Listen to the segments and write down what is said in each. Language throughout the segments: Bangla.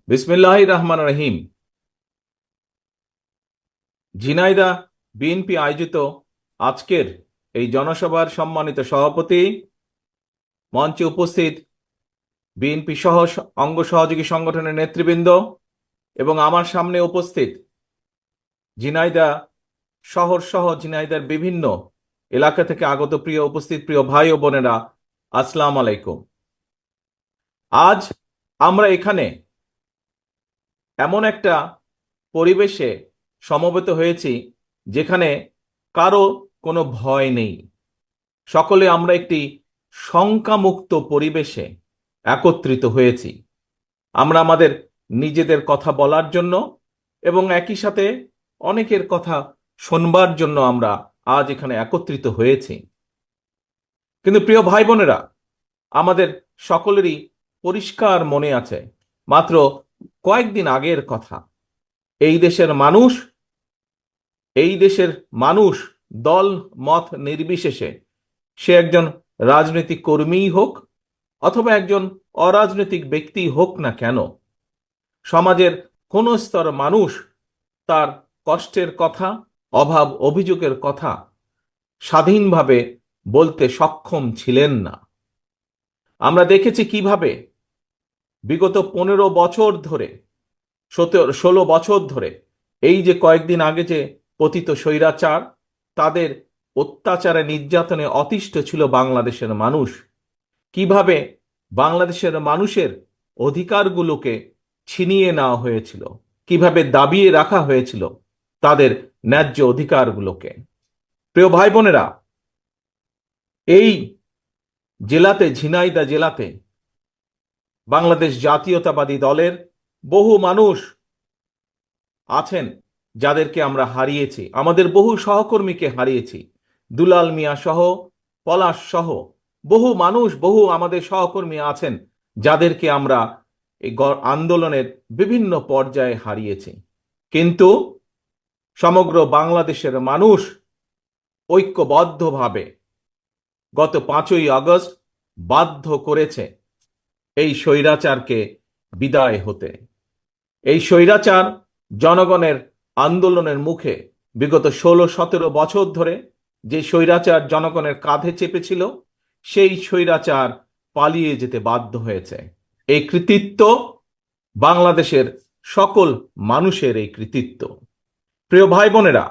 বিসমিল্লাহির রহমান রহিম। ঝিনাইদহ বিএনপি আয়োজিত আজকের এই জনসভার সম্মানিত সভাপতি, মঞ্চে উপস্থিত বিএনপি সহ অঙ্গ সহযোগী সংগঠনের নেতৃবৃন্দ এবং আমার সামনে উপস্থিত ঝিনাইদহ শহর সহ ঝিনাইদহের বিভিন্ন এলাকা থেকে আগত প্রিয় ভাই ও বোনেরা, আসসালামু আলাইকুম। আজ আমরা এখানে এমন একটা পরিবেশে সমবেত হয়েছি যেখানে কারো কোনো ভয় নেই। সকলে আমরা একটি শঙ্কামুক্ত পরিবেশে একত্রিত হয়েছি। আমরা আমাদের নিজেদের কথা বলার জন্য এবং একই সাথে অনেকের কথা শোনবার জন্য আমরা আজ এখানে একত্রিত হয়েছি। কিন্তু প্রিয় ভাই বোনেরা, আমাদের সকলেরই পরিষ্কার মনে আছে মাত্র কয়েকদিন আগের কথা। এই দেশের মানুষ দল মত নির্বিশেষে, সে একজন রাজনৈতিক কর্মীই হোক অথবা একজন অরাজনৈতিক ব্যক্তি হোক না কেন, সমাজের কোন স্তর মানুষ তার কষ্টের কথা, অভাব অভিযোগের কথা স্বাধীনভাবে বলতে সক্ষম ছিলেন না। আমরা দেখেছি কিভাবে বিগত 15 বছর ধরে, 16 বছর ধরে, এই যে কয়েকদিন আগে যে পতিত স্বৈরাচার, তাদের অত্যাচারে নির্যাতনে অতিষ্ঠ ছিল বাংলাদেশের মানুষ। কিভাবে বাংলাদেশের মানুষের অধিকারগুলোকে ছিনিয়ে নেওয়া হয়েছিল, কিভাবে দাবিয়ে রাখা হয়েছিল তাদের ন্যায্য অধিকারগুলোকে। প্রিয় ভাই বোনেরা, এই ঝিনাইদহ জেলাতে বাংলাদেশ জাতীয়তাবাদী দলের বহু মানুষ আছেন যাদেরকে আমরা হারিয়েছি, আমাদের বহু সহকর্মীকে হারিয়েছি। দুলাল মিয়া সহ, পলাশ সহ বহু মানুষ, বহু আমাদের সহকর্মী আছেন যাদেরকে আমরা এই আন্দোলনের বিভিন্ন পর্যায়ে হারিয়েছি। কিন্তু সমগ্র বাংলাদেশের মানুষ ঐক্যবদ্ধভাবে গত 5ই আগস্ট বাধ্য করেছে এই স্বৈরাচারকে বিদায় হতে। এই স্বৈরাচার জনগণের আন্দোলনের মুখে বিগত 16-17 বছর ধরে যে স্বৈরাচার জনগণের কাঁধে চেপেছিল, সেই স্বৈরাচার পালিয়ে যেতে বাধ্য হয়েছে। এই কৃতিত্ব বাংলাদেশের সকল মানুষের এই কৃতিত্ব। প্রিয় ভাই বোনেরা,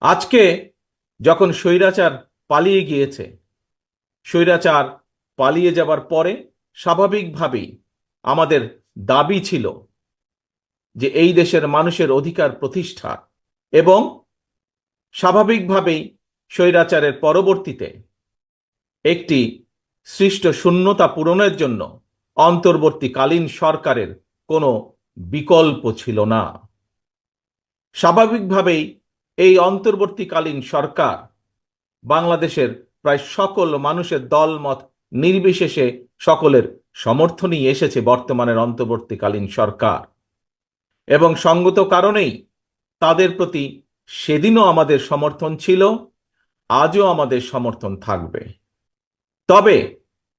আজকে যখন স্বৈরাচার পালিয়ে গিয়েছে, স্বৈরাচার পালিয়ে যাবার পরে স্বাভাবিকভাবেই আমাদের দাবি ছিল যে এই দেশের মানুষের অধিকার প্রতিষ্ঠা, এবং স্বাভাবিকভাবেই স্বৈরাচারের পরবর্তীতে একটি সৃষ্ট শূন্যতা পূরণের জন্য অন্তর্বর্তীকালীন সরকারের কোনো বিকল্প ছিল না। স্বাভাবিকভাবেই এই অন্তর্বর্তীকালীন সরকার বাংলাদেশের প্রায় সকল মানুষের দলমত নির্বিশেষে সকলের সমর্থনই এসেছে বর্তমানের অন্তর্বর্তীকালীন সরকার, এবং সঙ্গত কারণেই তাদের প্রতি সেদিনও আমাদের সমর্থন ছিল, আজও আমাদের সমর্থন থাকবে। তবে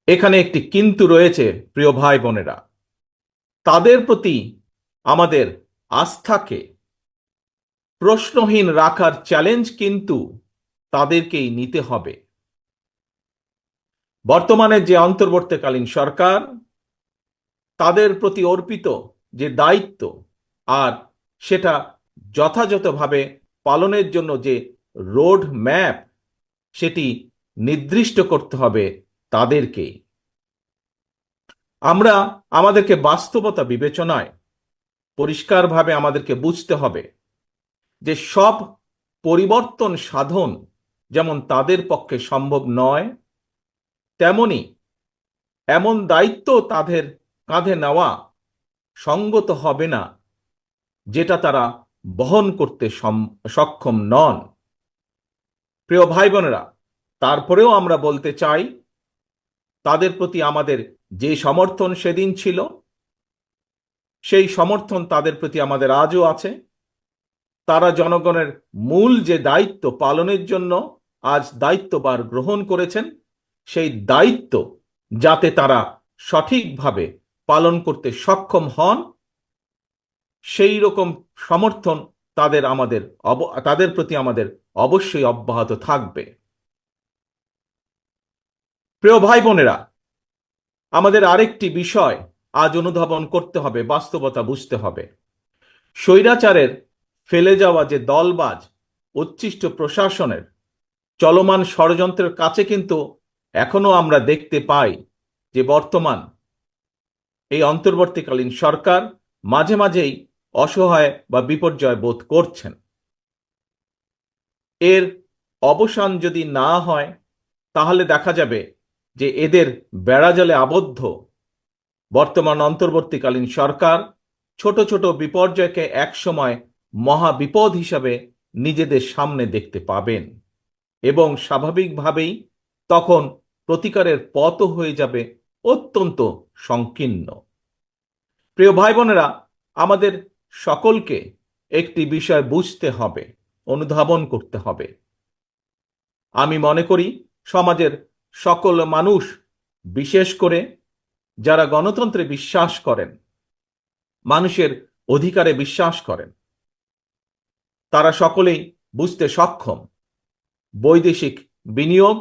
এখানে একটি কিন্তু রয়েছে প্রিয় ভাই বোনেরা, তাদের প্রতি আমাদের আস্থাকে প্রশ্নহীন রাখার চ্যালেঞ্জ কিন্তু তাদেরকেই নিতে হবে। বর্তমানে যে অন্তর্বর্তীকালীন সরকার, তাদের প্রতি অর্পিত যে দায়িত্ব, আর সেটা যথাযথভাবে পালনের জন্য যে রোড ম্যাপ, সেটি নির্দিষ্ট করতে হবে তাদেরকে। আমাদেরকে বাস্তবতা বিবেচনায় পরিষ্কারভাবে আমাদেরকে বুঝতে হবে যে সব পরিবর্তন সাধন যেমন তাদের পক্ষে সম্ভব নয়, তেমনি এমন দায়িত্ব তাদের কাঁধে নেওয়া সঙ্গত হবে না যেটা তারা বহন করতে সক্ষম নন। প্রিয় ভাই বোনেরা, তারপরেও আমরা বলতে চাই, তাদের প্রতি আমাদের যে সমর্থন সেদিন ছিল, সেই সমর্থন তাদের প্রতি আমাদের আজও আছে। তারা জনগণের মূল যে দায়িত্ব পালনের জন্য আজ দায়িত্বভার গ্রহণ করেছেন, সেই দায়িত্ব যাতে তারা সঠিকভাবে পালন করতে সক্ষম হন, সেই রকম সমর্থন তাদের প্রতি আমাদের অবশ্যই অব্যাহত থাকবে। প্রিয় ভাই বোনেরা, আমাদের আরেকটি বিষয় আজ অনুধাবন করতে হবে, বাস্তবতা বুঝতে হবে। স্বৈরাচারের ফেলে যাওয়া যে দলবাজ উচ্ছিষ্ট প্রশাসনের চলমান ষড়যন্ত্রের কাছে কিন্তু এখনো আমরা দেখতে পাই যে বর্তমান এই অন্তর্বর্তীকালীন সরকার মাঝে মাঝেই অসহায় বা বিপর্যয় বোধ করছেন। এর অবসান যদি না হয় তাহলে দেখা যাবে যে এদের বেড়াজালে আবদ্ধ বর্তমান অন্তর্বর্তীকালীন সরকার ছোট ছোট বিপর্যয়কে একসময় মহা বিপদ হিসাবে নিজেদের সামনে দেখতে পাবেন এবং স্বাভাবিকভাবেই তখন প্রতিকারের পথও হয়ে যাবে অত্যন্ত সংকীর্ণ। প্রিয় ভাই বোনেরা, আমাদের সকলকে একটি বিষয় বুঝতে হবে, অনুধাবন করতে হবে। আমি মনে করি সমাজের সকল মানুষ, বিশেষ করে যারা গণতন্ত্রে বিশ্বাস করেন, মানুষের অধিকারে বিশ্বাস করেন, তারা সকলেই বুঝতে সক্ষম বৈদেশিক বিনিয়োগ,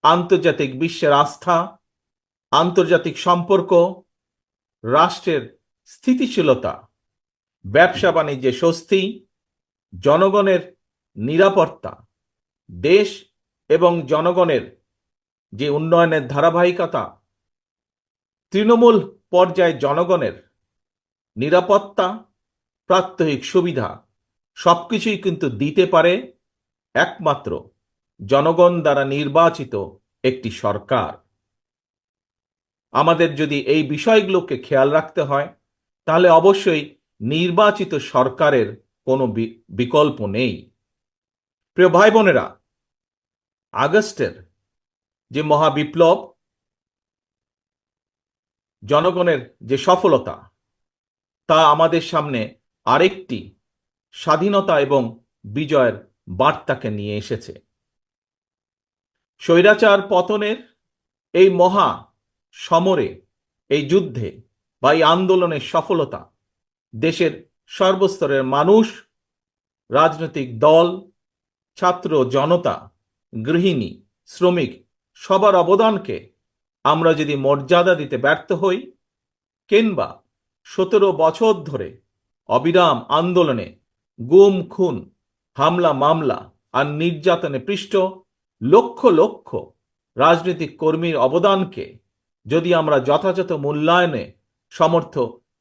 আন্তর্জাতিক বিশ্বের আস্থা, আন্তর্জাতিক সম্পর্ক, রাষ্ট্রের স্থিতিশীলতা, ব্যবসা বাণিজ্যে স্বস্তি, জনগণের নিরাপত্তা, দেশ এবং জনগণের যে উন্নয়নের ধারাবাহিকতা, তৃণমূল পর্যায়ে জনগণের নিরাপত্তা, প্রাত্যহিক সুবিধা সবকিছুই কিন্তু দিতে পারে একমাত্র জনগণ দ্বারা নির্বাচিত একটি সরকার। আমাদের যদি এই বিষয়গুলোকে খেয়াল রাখতে হয় তাহলে অবশ্যই নির্বাচিত সরকারের কোনো বিকল্প নেই। প্রিয় ভাই বোনেরা, আগস্টের যে মহাবিপ্লব, জনগণের যে সফলতা, তা আমাদের সামনে আরেকটি স্বাধীনতা এবং বিজয়ের বার্তাকে নিয়ে এসেছে। স্বৈরাচার পতনের এই মহা সমরে, এই যুদ্ধে বা এই আন্দোলনের সফলতা দেশের সর্বস্তরের মানুষ, রাজনৈতিক দল, ছাত্র জনতা, গৃহিণী, শ্রমিক সবার অবদানকে আমরা যদি মর্যাদা দিতে ব্যর্থ হই, কিংবা 17 বছর ধরে অবিরাম আন্দোলনে গুম খুন, হামলা মামলা আর নির্যাতনে পৃষ্ঠ লক্ষ লক্ষ রাজনৈতিক কর্মীর অবদানকে যদি আমরা যথাযথ মূল্যায়নে সমর্থ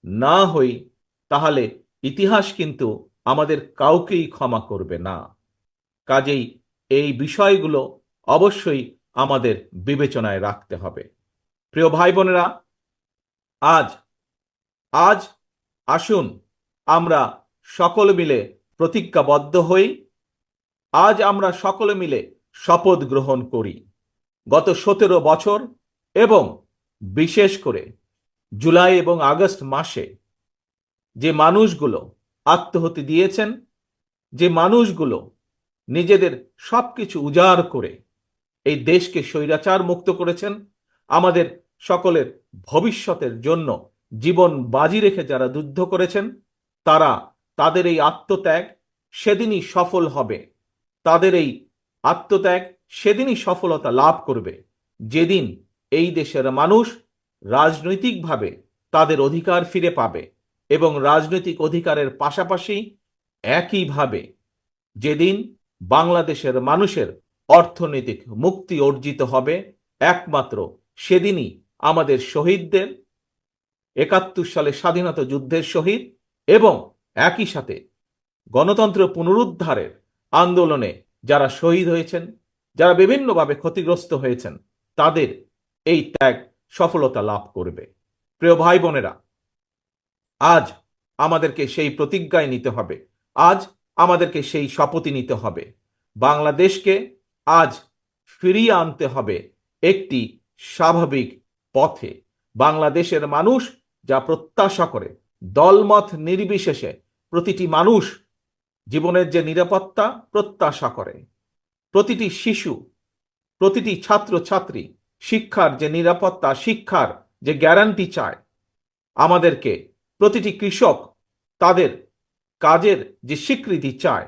না হই, তাহলে ইতিহাস কিন্তু আমাদের কাউকেই ক্ষমা করবে না। কাজেই এই বিষয়গুলো অবশ্যই আমাদের বিবেচনায় রাখতে হবে। প্রিয় ভাই বোনেরা, আজ আজ আসুন আমরা সকলে মিলে প্রতিজ্ঞাবদ্ধ হই। আজ আমরা সকলে মিলে শপথ গ্রহণ করি গত 17 বছর এবং বিশেষ করে জুলাই এবং আগস্ট মাসে যে মানুষগুলো আত্মহতি দিয়েছেন, যে মানুষগুলো নিজেদের সবকিছু উজাড় করে এই দেশকে স্বৈরাচার মুক্ত করেছেন, আমাদের সকলের ভবিষ্যতের জন্য জীবন বাজি রেখে যারা যুদ্ধ করেছেন, তাদের এই আত্মত্যাগ সেদিনই সফল হবে। তাদের এই আত্মত্যাগ সেদিনই সফলতা লাভ করবে যেদিন এই দেশের মানুষ রাজনৈতিকভাবে তাদের অধিকার ফিরে পাবে এবং রাজনৈতিক অধিকারের পাশাপাশি একইভাবে যেদিন বাংলাদেশের মানুষের অর্থনৈতিক মুক্তি অর্জিত হবে, একমাত্র সেদিনই আমাদের শহীদদের, ৭১ সালে স্বাধীনতা যুদ্ধের শহীদ এবং একই সাথে গণতন্ত্র পুনরুদ্ধারের আন্দোলনে যারা শহীদ হয়েছেন, যারা বিভিন্নভাবে ক্ষতিগ্রস্ত হয়েছেন, তাদের এই ত্যাগ সফলতা লাভ করবে। প্রিয় ভাই বোনেরা, আজ আমাদেরকে সেই প্রতিজ্ঞায় নিতে হবে, আজ আমাদেরকে সেই শপথই নিতে হবে। বাংলাদেশকে আজ ফিরিয়ে আনতে হবে একটি স্বাভাবিক পথে। বাংলাদেশের মানুষ যা প্রত্যাশা করে, দলমত নির্বিশেষে প্রতিটি মানুষ জীবনের যে নিরাপত্তা প্রত্যাশা করে, প্রতিটি শিশু, প্রতিটি ছাত্র ছাত্রী শিক্ষার যে নিরাপত্তা, শিক্ষার যে গ্যারান্টি চায়, আমাদেরকে প্রতিটি কৃষক তাদের কাজের যে স্বীকৃতি চায়,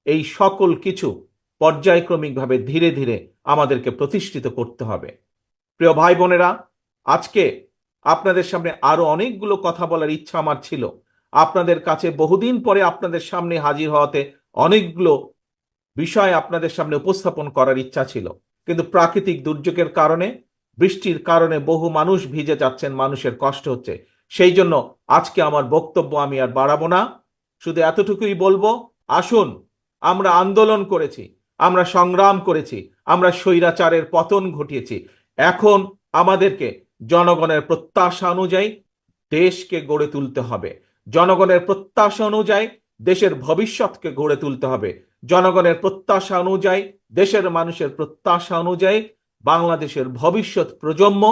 এই সকল কিছু পর্যায়ক্রমিকভাবে ধীরে ধীরে আমাদেরকে প্রতিষ্ঠিত করতে হবে। প্রিয় ভাই বোনেরা, আজকে আপনাদের সামনে আরো অনেকগুলো কথা বলার ইচ্ছা আমার ছিল। আপনাদের কাছে বহুদিন পরে আপনাদের সামনে হাজির হওয়াতে অনেকগুলো বিষয় আপনাদের সামনে উপস্থাপন করার ইচ্ছা ছিল, কিন্তু প্রাকৃতিক দুর্যোগের কারণে, বৃষ্টির কারণে বহু মানুষ ভিজে যাচ্ছেন, মানুষের কষ্ট হচ্ছে। সেই জন্য আজকে আমার বক্তব্য আমি আর বাড়াবো না, শুধু এতটুকুই বলবো, আসুন, আমরা আন্দোলন করেছি, আমরা সংগ্রাম করেছি, আমরা স্বৈরাচারের পতন ঘটিয়েছি। এখন আমাদেরকে জনগণের প্রত্যাশা অনুযায়ী দেশকে গড়ে তুলতে হবে। জনগণের প্রত্যাশা অনুযায়ী দেশের ভবিষ্যৎকে গড়ে তুলতে হবে। জনগণের প্রত্যাশা অনুযায়ী, দেশের মানুষের প্রত্যাশা অনুযায়ী বাংলাদেশের ভবিষ্যৎ প্রজন্ম,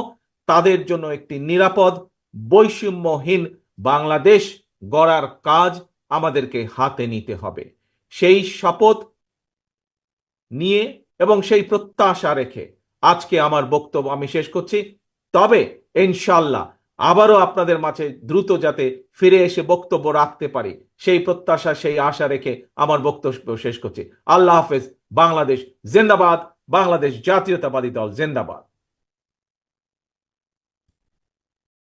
তাদের জন্য একটি নিরাপদ, বৈষম্যহীন বাংলাদেশ গড়ার কাজ আমাদেরকে হাতে নিতে হবে। সেই শপথ নিয়ে এবং সেই প্রত্যাশা রেখে আজকে আমার বক্তব্য আমি শেষ করছি। তবে ইনশাল্লাহ আবারও আপনাদের মাঝে দ্রুত যাতে ফিরে এসে বক্তব্য রাখতে পারি, সেই প্রত্যাশা, সেই আশা রেখে আমার বক্তব্য শেষ করছি। আল্লাহ হাফেজ। বাংলাদেশ জিন্দাবাদ। বাংলাদেশ জাতীয়তাবাদী দল জিন্দাবাদ।